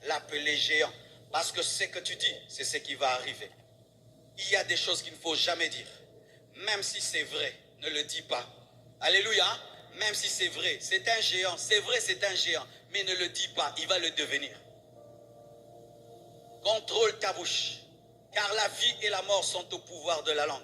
l'appeler géant. Parce que ce que tu dis, c'est ce qui va arriver. Il y a des choses qu'il ne faut jamais dire. Même si c'est vrai, ne le dis pas. Alléluia. Même si c'est vrai, c'est un géant. C'est vrai, c'est un géant. Mais ne le dis pas, il va le devenir. Contrôle ta bouche. Car la vie et la mort sont au pouvoir de la langue.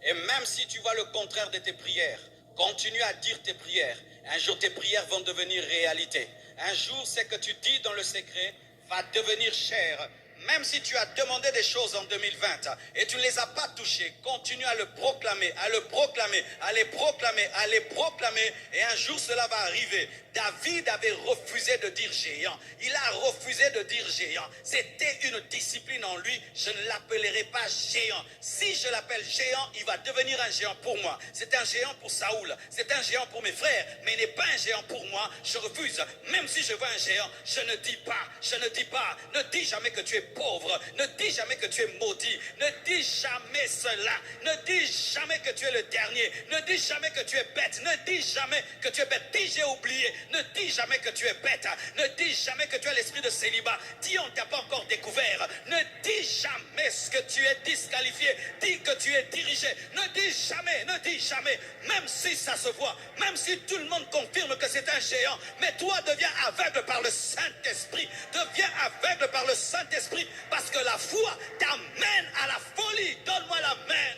Et même si tu vois le contraire de tes prières, continue à dire tes prières. Un jour, tes prières vont devenir réalité. Un jour, ce que tu dis dans le secret va devenir chair. Même si tu as demandé des choses en 2020 et tu ne les as pas touchées, continue à le proclamer, à le proclamer, à les proclamer, à les proclamer. Et un jour, cela va arriver. David avait refusé de dire géant. Il a refusé de dire géant. C'était une discipline en lui. Je ne l'appellerai pas géant. Si je l'appelle géant, il va devenir un géant pour moi. C'est un géant pour Saoul. C'est un géant pour mes frères. Mais il n'est pas un géant pour moi. Je refuse. Même si je vois un géant, je ne dis pas. Je ne dis pas. Ne dis jamais que tu es pauvre. Ne dis jamais que tu es maudit. Ne dis jamais cela. Ne dis jamais que tu es le dernier. Ne dis jamais que tu es bête. Ne dis jamais que tu es bête. Dis j'ai oublié. Ne dis jamais que tu es bête. Ne dis jamais que tu as l'esprit de célibat. Dis on ne t'a pas encore découvert. Ne dis jamais que tu es disqualifié. Dis que tu es dirigé. Ne dis jamais, ne dis jamais. Même si ça se voit, même si tout le monde confirme que c'est un géant, mais toi deviens aveugle par le Saint-Esprit. Deviens aveugle par le Saint-Esprit parce que la foi t'amène à la folie. Donne-moi la main.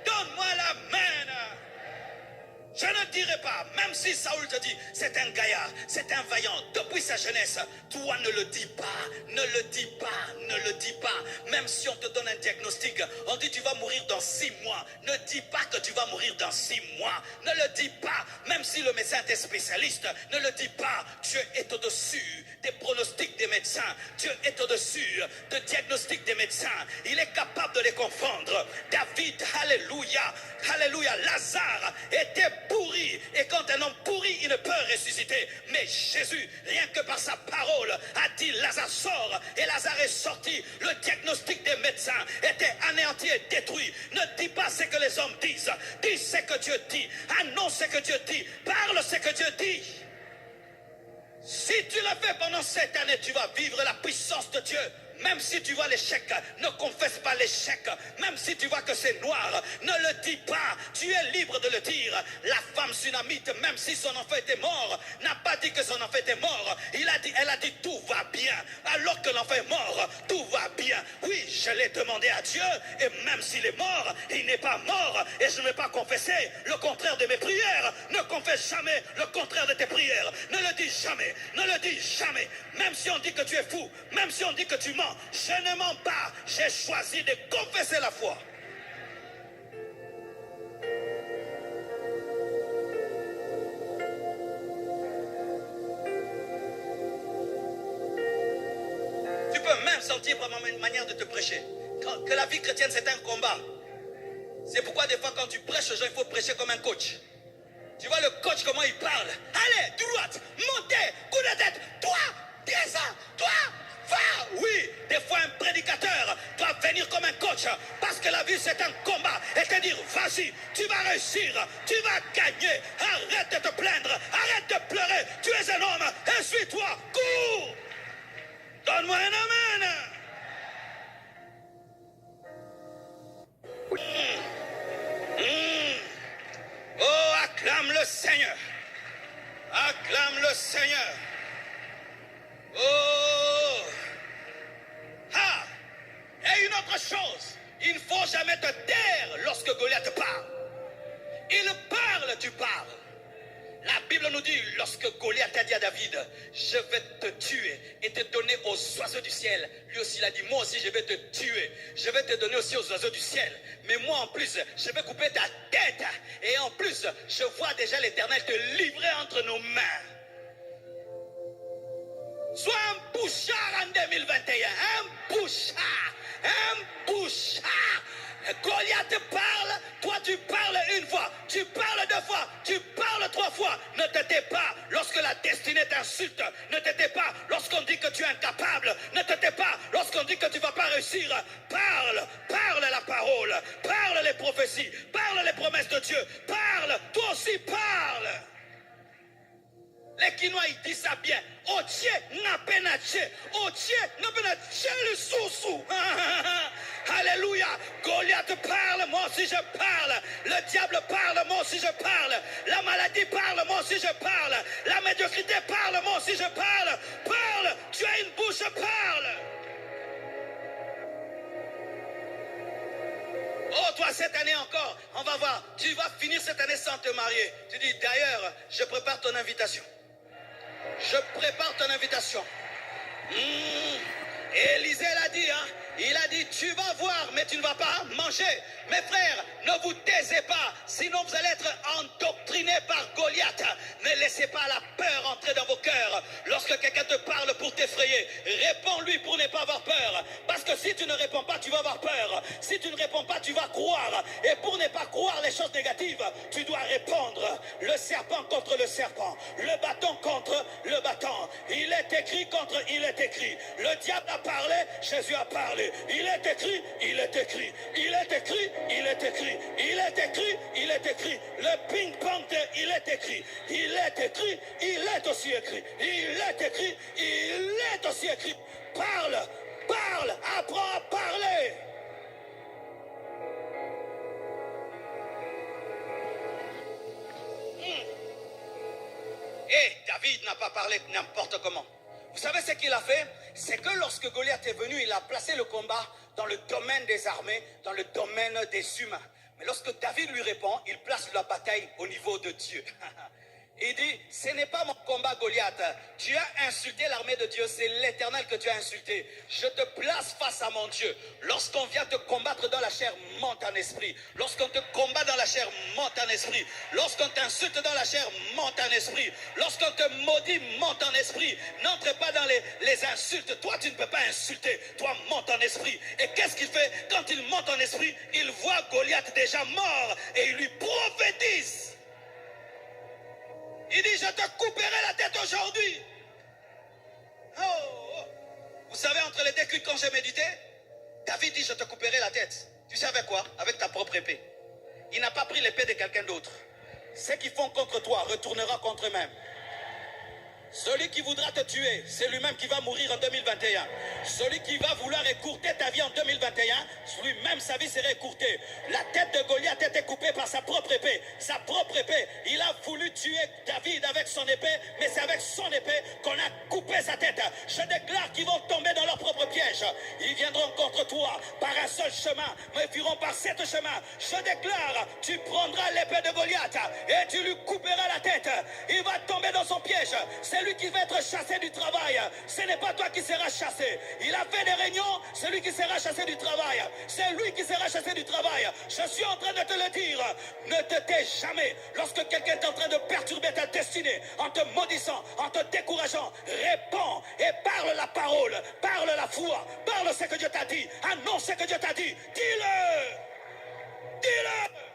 Donne-moi la main. Je ne dirai pas, même si Saoul te dit, c'est un gaillard, c'est un vaillant, depuis sa jeunesse, toi ne le dis pas, ne le dis pas, ne le dis pas. Même si on te donne un diagnostic, on dit tu vas mourir dans 6 mois, ne dis pas que tu vas mourir dans 6 mois, ne le dis pas. Même si le médecin est spécialiste, ne le dis pas. Dieu est au-dessus des pronostics des médecins, Dieu est au-dessus des diagnostics des médecins, il est capable de les confondre. David, alléluia, alléluia, Lazare était pourri, et quand un homme pourri, il ne peut ressusciter. Mais Jésus, rien que par sa parole, a dit Lazare sort, et Lazare est sorti. Le diagnostic des médecins était anéanti et détruit. Ne dis pas ce que les hommes disent, dis ce que Dieu dit, annonce ce que Dieu dit, parle ce que Dieu dit. Si tu le fais pendant cette année, tu vas vivre la puissance de Dieu. Même si tu vois l'échec, ne confesse pas l'échec. Même si tu vois que c'est noir, ne le dis pas. Tu es libre de le dire. La femme sunamite, même si son enfant était mort, n'a pas dit que son enfant était mort. Elle a dit tout va bien. Alors que l'enfant est mort, tout va bien. Oui, je l'ai demandé à Dieu. Et même s'il est mort, il n'est pas mort. Et je ne vais pas confesser le contraire de mes prières. Ne confesse jamais le contraire de tes prières. Ne le dis jamais. Ne le dis jamais. Même si on dit que tu es fou, même si on dit que tu mens, je ne mens pas. J'ai choisi de confesser la foi. Tu peux même sentir par ma manière de te prêcher que la vie chrétienne c'est un combat. C'est pourquoi des fois quand tu prêches aux gens, il faut prêcher comme un coach. Tu vois le coach comment il parle. Allez, droite, montez, coup de tête, toi, descends, toi, va. Oui, des fois un prédicateur doit venir comme un coach parce que la vie c'est un combat et te dire vas-y, tu vas réussir, tu vas gagner. Arrête de te plaindre, arrête de pleurer. Tu es un homme, essuie-toi, cours. Donne-moi un amen. Oh, acclame le Seigneur. Acclame le Seigneur. Oh. Ah. Et une autre chose, il ne faut jamais te taire lorsque Goliath parle. Il parle, tu parles. La Bible nous dit, lorsque Goliath a dit à David, je vais te tuer et te donner aux oiseaux du ciel. Lui aussi, il a dit, moi aussi, je vais te tuer. Je vais te donner aussi aux oiseaux du ciel. Mais moi, en plus, je vais couper ta tête. Et en plus, je vois déjà l'Éternel te livrer entre nos mains. Sois un bouchard en 2021. Un bouchard. Un bouchard. Goliath parle, toi tu parles une fois, tu parles 2 fois, tu parles 3 fois. Ne te tais pas lorsque la destinée t'insulte. Ne te tais pas lorsqu'on dit que tu es incapable. Ne te tais pas lorsqu'on dit que tu ne vas pas réussir. Parle, parle la parole, parle les prophéties, parle les promesses de Dieu. Parle, toi aussi parle. Les Quinois ils disent ça bien. Otier n'a peine à Alléluia. Goliath parle, moi aussi je parle. Le diable parle, moi aussi je parle. La maladie parle, moi aussi je parle. La médiocrité parle, moi aussi je parle. Parle, tu as une bouche, parle. Oh, toi, cette année encore, on va voir. Tu vas finir cette année sans te marier. Tu dis, d'ailleurs, je prépare ton invitation. Je prépare ton invitation. Élisée l'a dit, hein. Il a dit, tu vas voir, mais tu ne vas pas manger. Mes frères, ne vous taisez pas, sinon vous allez être endoctrinés par Goliath. Ne laissez pas la peur entrer dans vos cœurs. Lorsque quelqu'un te parle pour t'effrayer, réponds-lui pour ne pas avoir peur. Parce que si tu ne réponds pas, tu vas avoir peur. Si tu ne réponds pas, tu vas croire. Et pour ne pas croire les choses négatives, tu dois répondre. Le serpent contre le serpent, le bâton contre le bâton. Il est écrit contre il est écrit. Le diable a parlé, Jésus a parlé. Il est écrit, il est écrit. Il est écrit, il est écrit. Il est écrit, il est écrit. Le ping-pong de il est écrit. Il est écrit, il est aussi écrit. Il est écrit, il est aussi écrit. Parle, parle, apprends à parler. Et David n'a pas parlé n'importe comment. Vous savez ce qu'il a fait? C'est que lorsque Goliath est venu, il a placé le combat dans le domaine des armées, dans le domaine des humains. Mais lorsque David lui répond, il place la bataille au niveau de Dieu. Il dit, ce n'est pas mon combat, Goliath. Tu as insulté l'armée de Dieu, c'est l'Éternel que tu as insulté. Je te place face à mon Dieu. Lorsqu'on vient te combattre dans la chair, monte en esprit. Lorsqu'on te combat dans la chair, monte en esprit. Lorsqu'on t'insulte dans la chair, monte en esprit. Lorsqu'on te maudit, monte en esprit. N'entre pas dans les insultes. Toi, tu ne peux pas insulter. Toi, monte en esprit. Et qu'est-ce qu'il fait? Quand il monte en esprit, il voit Goliath déjà mort et il lui prophétise. Il dit, je te couperai la tête aujourd'hui. Oh. Vous savez, entre les deux cultes, quand j'ai médité, David dit, je te couperai la tête. Tu sais avec quoi? Avec ta propre épée. Il n'a pas pris l'épée de quelqu'un d'autre. Ce qu'ils font contre toi retournera contre eux-mêmes. Celui qui voudra te tuer, c'est lui-même qui va mourir en 2021. Celui qui va vouloir écourter ta vie en 2021, lui-même sa vie sera écourtée. La tête de Goliath était coupée par sa propre épée. Sa propre épée. Il a voulu tuer David avec son épée, mais c'est avec son épée qu'on a coupé sa tête. Je déclare qu'ils vont tomber dans leur propre piège. Ils viendront contre toi par un seul chemin, mais fuiront par 7 chemins. Je déclare, tu prendras l'épée de Goliath et tu lui couperas la tête. Il va tomber dans son piège. C'est lui qui va être chassé du travail. Ce n'est pas toi qui seras chassé. Il a fait des réunions, c'est lui qui sera chassé du travail. C'est lui qui sera chassé du travail. Je suis en train de te le dire. Ne te tais jamais. Lorsque quelqu'un est en train de perturber ta destinée, en te maudissant, en te décourageant, réponds et parle la parole, parle la foi, parle ce que Dieu t'a dit, annonce ce que Dieu t'a dit. Dis-le. Dis-le.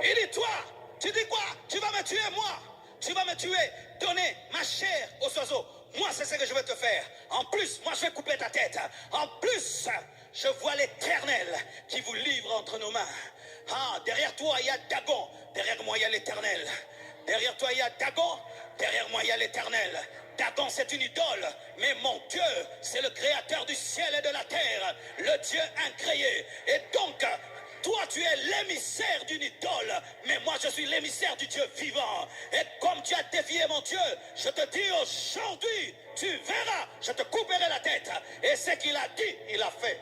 Il dit, toi, tu dis quoi? Tu vas me tuer, moi. Tu vas me tuer, donner ma chair aux oiseaux. Moi, c'est ce que je vais te faire. En plus, moi, je vais couper ta tête. En plus, je vois l'Éternel qui vous livre entre nos mains. Ah, derrière toi, il y a Dagon. Derrière moi, il y a l'Éternel. Derrière toi, il y a Dagon. Derrière moi, il y a l'Éternel. Dagon, c'est une idole. Mais mon Dieu, c'est le créateur du ciel et de la terre. Le Dieu incréé. Et donc, toi, tu es l'émissaire d'une idole, mais moi, je suis l'émissaire du Dieu vivant. Et comme tu as défié mon Dieu, je te dis aujourd'hui, tu verras, je te couperai la tête. Et ce qu'il a dit, il a fait.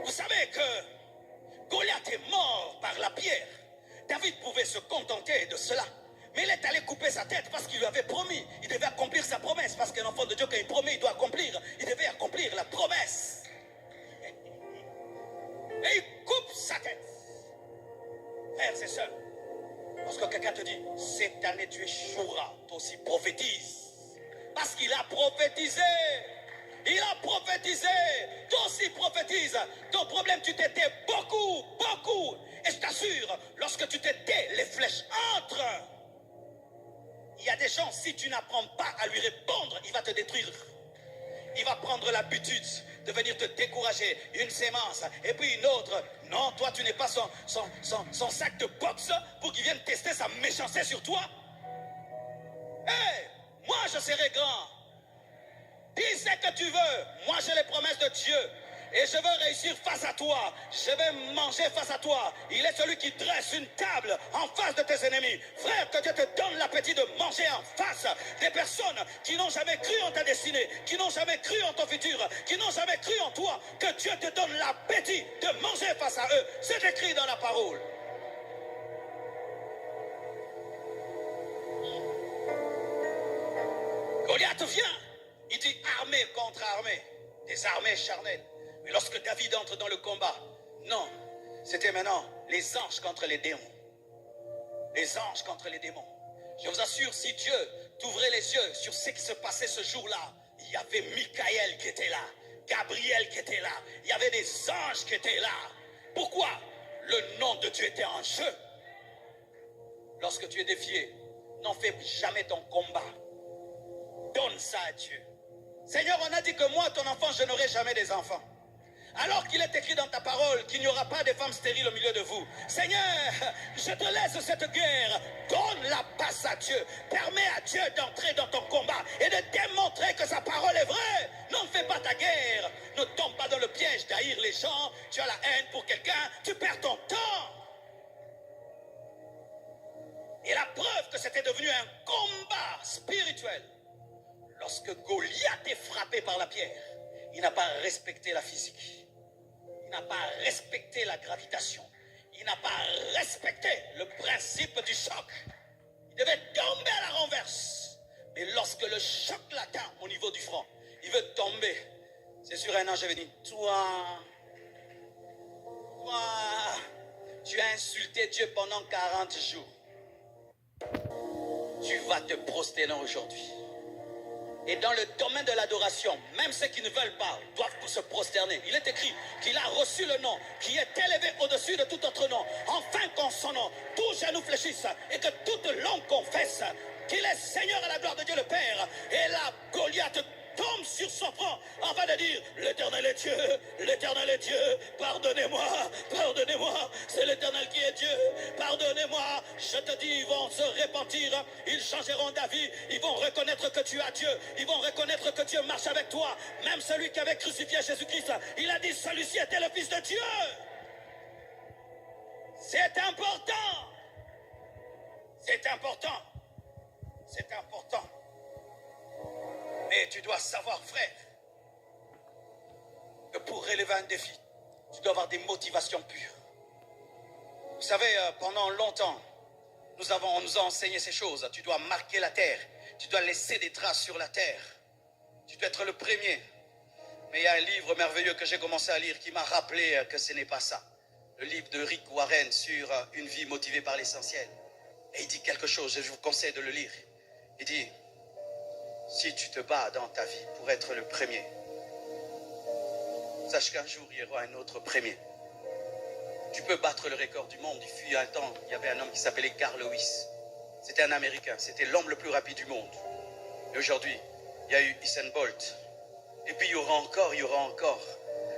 Vous savez que Goliath est mort par la pierre. David pouvait se contenter de cela. Mais il est allé couper sa tête parce qu'il lui avait promis. Il devait accomplir sa promesse. Parce qu'un enfant de Dieu, quand il promet, il doit accomplir. Il devait accomplir la promesse. Et il coupe sa tête. Frères et sœurs, lorsque quelqu'un te dit, cette année tu échoueras, toi aussi prophétise. Parce qu'il a prophétisé. Il a prophétisé. Toi aussi prophétise. Ton problème, tu t'étais beaucoup, beaucoup. Et je t'assure, lorsque tu t'étais, les flèches entrent. Il y a des gens, si tu n'apprends pas à lui répondre, il va te détruire. Il va prendre l'habitude de venir te décourager. Une sémence, et puis une autre. Non, toi, tu n'es pas son sac de boxe pour qu'il vienne tester sa méchanceté sur toi. Hé, moi, je serai grand. Dis ce que tu veux. Moi, j'ai les promesses de Dieu. Et je veux réussir face à toi. Je vais manger face à toi. Il est celui qui dresse une table en face de tes ennemis. Frère, que Dieu te donne l'appétit de manger en face des personnes qui n'ont jamais cru en ta destinée, qui n'ont jamais cru en ton futur, qui n'ont jamais cru en toi. Que Dieu te donne l'appétit de manger face à eux. C'est écrit dans la parole. Goliath vient. Il dit armée contre armée. Des armées charnelles. Mais lorsque David entre dans le combat, non, c'était maintenant les anges contre les démons. Les anges contre les démons. Je vous assure, si Dieu t'ouvrait les yeux sur ce qui se passait ce jour-là, il y avait Michael qui était là, Gabriel qui était là, il y avait des anges qui étaient là. Pourquoi? Le nom de Dieu était en jeu. Lorsque tu es défié, n'en fais jamais ton combat. Donne ça à Dieu. Seigneur, on a dit que moi, ton enfant, je n'aurai jamais des enfants. Alors qu'il est écrit dans ta parole qu'il n'y aura pas de femmes stériles au milieu de vous. Seigneur, je te laisse cette guerre. Donne la passe à Dieu. Permets à Dieu d'entrer dans ton combat et de démontrer que sa parole est vraie. N'en fais pas ta guerre. Ne tombe pas dans le piège d'haïr les gens. Tu as la haine pour quelqu'un, tu perds ton temps. Et la preuve que c'était devenu un combat spirituel. Lorsque Goliath est frappé par la pierre, il n'a pas respecté la physique. Il n'a pas respecté la gravitation. Il n'a pas respecté le principe du choc. Il devait tomber à la renverse. Mais lorsque le choc l'atteint au niveau du front, il veut tomber. C'est sur un ange venu. Toi, tu as insulté Dieu pendant 40 jours. Tu vas te prosterner aujourd'hui. Et dans le domaine de l'adoration, même ceux qui ne veulent pas doivent se prosterner. Il est écrit qu'il a reçu le nom qui est élevé au-dessus de tout autre nom. Enfin qu'en son nom, tout genou fléchisse et que toute langue confesse qu'il est Seigneur à la gloire de Dieu le Père. Et là, Goliath tombe sur son front afin de dire: l'Éternel est Dieu, l'Éternel est Dieu, pardonnez-moi, pardonnez-moi, c'est l'Éternel qui est Dieu, pardonnez-moi. Je te dis, ils vont se repentir, ils changeront d'avis, ils vont reconnaître que tu as Dieu, ils vont reconnaître que Dieu marche avec toi. Même celui qui avait crucifié Jésus-Christ, il a dit celui-ci était le Fils de Dieu. C'est important, c'est important, c'est important. Mais tu dois savoir, frère, que pour relever un défi, tu dois avoir des motivations pures. Vous savez, pendant longtemps, on nous a enseigné ces choses. Tu dois marquer la terre. Tu dois laisser des traces sur la terre. Tu dois être le premier. Mais il y a un livre merveilleux que j'ai commencé à lire qui m'a rappelé que ce n'est pas ça. Le livre de Rick Warren sur une vie motivée par l'essentiel. Et il dit quelque chose, je vous conseille de le lire. Il dit: si tu te bats dans ta vie pour être le premier, sache qu'un jour il y aura un autre premier. Tu peux battre le record du monde. Il fut un temps, il y avait un homme qui s'appelait Carl Lewis. C'était un Américain, c'était l'homme le plus rapide du monde. Et aujourd'hui, il y a eu Usain Bolt. Et puis il y aura encore, il y aura encore.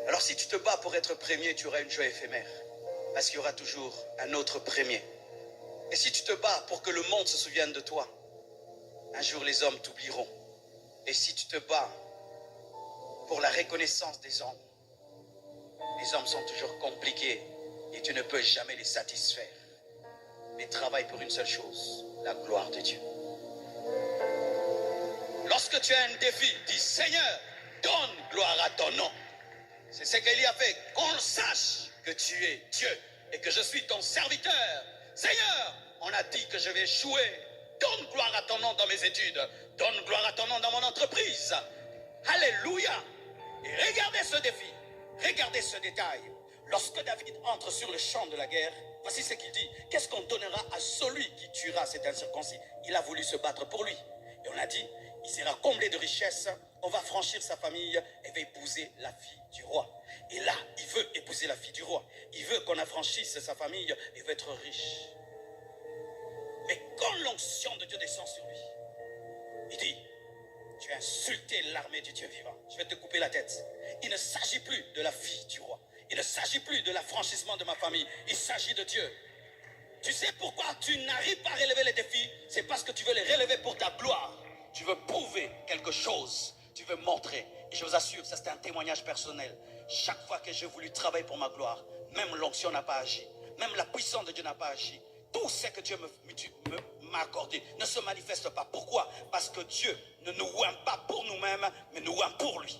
Alors si tu te bats pour être premier, tu auras une joie éphémère. Parce qu'il y aura toujours un autre premier. Et si tu te bats pour que le monde se souvienne de toi, un jour les hommes t'oublieront. Et si tu te bats pour la reconnaissance des hommes, les hommes sont toujours compliqués et tu ne peux jamais les satisfaire. Mais travaille pour une seule chose, la gloire de Dieu. Lorsque tu as un défi, dis: Seigneur, donne gloire à ton nom. C'est ce qu'il a fait. Qu'on sache que tu es Dieu et que je suis ton serviteur. Seigneur, on a dit que je vais échouer. Donne gloire à ton nom dans mes études. Donne gloire à ton nom dans mon entreprise. Alléluia. Et regardez ce défi. Regardez ce détail. Lorsque David entre sur le champ de la guerre, voici ce qu'il dit: qu'est-ce qu'on donnera à celui qui tuera cet incirconcis? Il a voulu se battre pour lui. Et on a dit: il sera comblé de richesses, on va franchir sa famille et va épouser la fille du roi. Et là, il veut épouser la fille du roi. Il veut qu'on affranchisse sa famille et veut être riche. Mais quand l'onction de Dieu descend sur lui, il dit: Tu as insulté l'armée du Dieu vivant. Je vais te couper la tête. Il ne s'agit plus de la fille du roi. Il ne s'agit plus de l'affranchissement de ma famille. Il s'agit de Dieu. Tu sais pourquoi tu n'arrives pas à relever les défis? C'est parce que tu veux les relever pour ta gloire. Tu veux prouver quelque chose. Tu veux montrer. Et je vous assure, ça c'est un témoignage personnel. Chaque fois que j'ai voulu travailler pour ma gloire, même l'onction n'a pas agi. Même la puissance de Dieu n'a pas agi. Tout ce que Dieu m'a accordé ne se manifeste pas. Pourquoi? Parce que Dieu ne nous oint pas pour nous-mêmes, mais nous oint pour lui.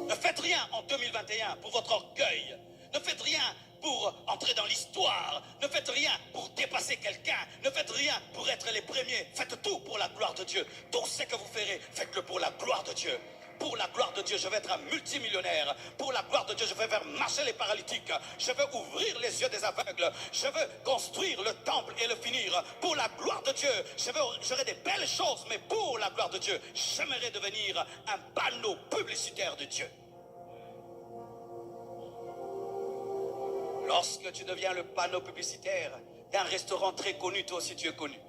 Ne faites rien en 2021 pour votre orgueil. Ne faites rien pour entrer dans l'histoire. Ne faites rien pour dépasser quelqu'un. Ne faites rien pour être les premiers. Faites tout pour la gloire de Dieu. Tout ce que vous ferez, faites-le pour la gloire de Dieu. Pour la gloire de Dieu, je vais être un multimillionnaire. Pour la gloire de Dieu, je vais faire marcher les paralytiques. Je veux ouvrir les yeux des aveugles. Je veux construire le temple et le finir. Pour la gloire de Dieu, j'aurai des belles choses. Mais pour la gloire de Dieu, j'aimerais devenir un panneau publicitaire de Dieu. Lorsque tu deviens le panneau publicitaire d'un restaurant très connu, toi aussi tu es connu.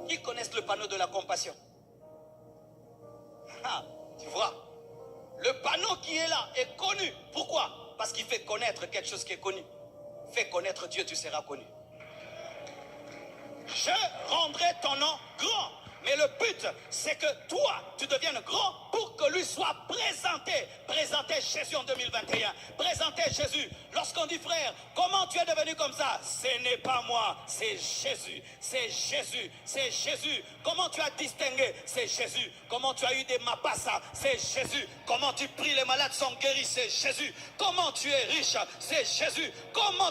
Qui connaissent le panneau de la compassion? Ah, tu vois, le panneau qui est là est connu. Pourquoi? Parce qu'il fait connaître quelque chose qui est connu. Fais connaître Dieu, tu seras connu. Je rendrai ton nom grand. Mais le but, c'est que toi, tu deviennes grand pour que lui soit présenté. Présenter Jésus en 2021. Présenter Jésus. Lorsqu'on dit, frère, comment tu es devenu comme ça? Ce n'est pas moi, c'est Jésus. C'est Jésus. C'est Jésus. Comment tu as distingué? C'est Jésus. Comment tu as eu des mapassa? C'est Jésus. Comment tu pries, les malades sont guéris? C'est Jésus. Comment tu es riche? C'est Jésus. Comment